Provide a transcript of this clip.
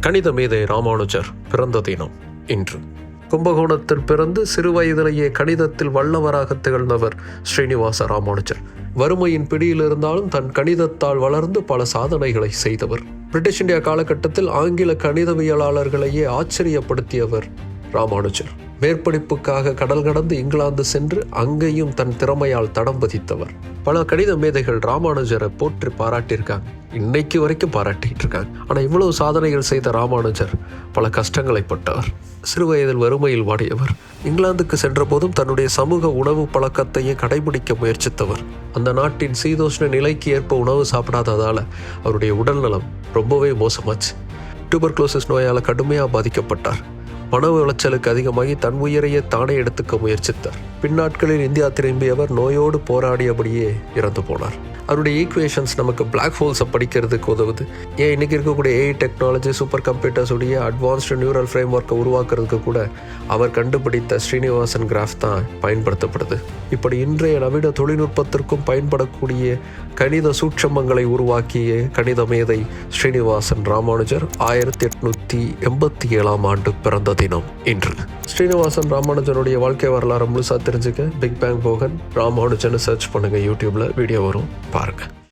கணித மேதை ராமானுஜர் பிறந்த தினம் இன்று. கும்பகோணத்தில் பிறந்து சிறு வயதிலேயே கணிதத்தில் வல்லவராக திகழ்ந்தவர் ஸ்ரீனிவாச ராமானுஜர். வறுமையின் பிடியில் இருந்தாலும் தன் கணிதத்தால் வளர்ந்து பல சாதனைகளை செய்தவர். பிரிட்டிஷ் இந்தியா காலகட்டத்தில் ஆங்கில கணிதவியலாளர்களையே ஆச்சரியப்படுத்தியவர் ராமானுஜர். மேற்படிப்புக்காக கடல் கடந்து இங்கிலாந்து சென்று அங்கேயும் தன் திறமையால் தடம் பதித்தவர். பல கணித மேதைகள் ராமானுஜரை போற்றி பாராட்டியிருக்காங்க, இன்னைக்கு வரைக்கும் பாராட்டிட்டு இருக்காங்க. ஆனால் இவ்வளவு சாதனைகள் செய்த ராமானுஜர் பல கஷ்டங்களை பட்டவர். சிறு வயதில் வறுமையில் வாடியவர். இங்கிலாந்துக்கு சென்ற போதும் தன்னுடைய சமூக உணவு பழக்கத்தையே கடைபிடிக்க முயற்சித்தவர். அந்த நாட்டின் சீதோஷ்ண நிலைக்கு ஏற்ப உணவு சாப்பிடாததால அவருடைய உடல்நலம் ரொம்பவே மோசமாச்சு. டியூபர்குலோசிஸ் நோயால் கடுமையாக பாதிக்கப்பட்டார். மன உளைச்சலுக்கு அதிகமாகி தன் உயிரையே தானே எடுத்துக்க முயற்சித்தார். பின்னாட்களில் இந்தியா திரும்பியவர் நோயோடு போராடியபடியே இறந்து போனார். அவருடைய ஈக்குவேஷன்ஸ் நமக்கு பிளாக் ஹோல்ஸை படிக்கிறதுக்கு உதவுது. இன்னைக்கு இருக்கக்கூடிய ஏஐ டெக்னாலஜி, சூப்பர் கம்ப்யூட்டர்ஸ் உடைய அட்வான்ஸ்டு நியூரல் ஃப்ரேம் ஒர்க்கை உருவாக்குறதுக்கு கூட அவர் கண்டுபிடித்த ஸ்ரீனிவாசன் கிராஃப் தான் பயன்படுத்தப்படுது. இப்படி இன்றைய நவீன தொழில்நுட்பத்திற்கும் பயன்படக்கூடிய கணித சூட்சமங்களை உருவாக்கிய கணித மேதை ஸ்ரீனிவாசன் ராமானுஜர் 1887 ஆண்டு பிறந்த தினம் இன்று. ஸ்ரீனிவாசன் ராமானுஜனுடைய வாழ்க்கை வரலாறு முழுசா தெரிஞ்சுக்க பிக் பேங் போகன் ராமானுஜன் சர்ச் பண்ணுங்க. யூடியூப்ல வீடியோ வரும், பாருங்க.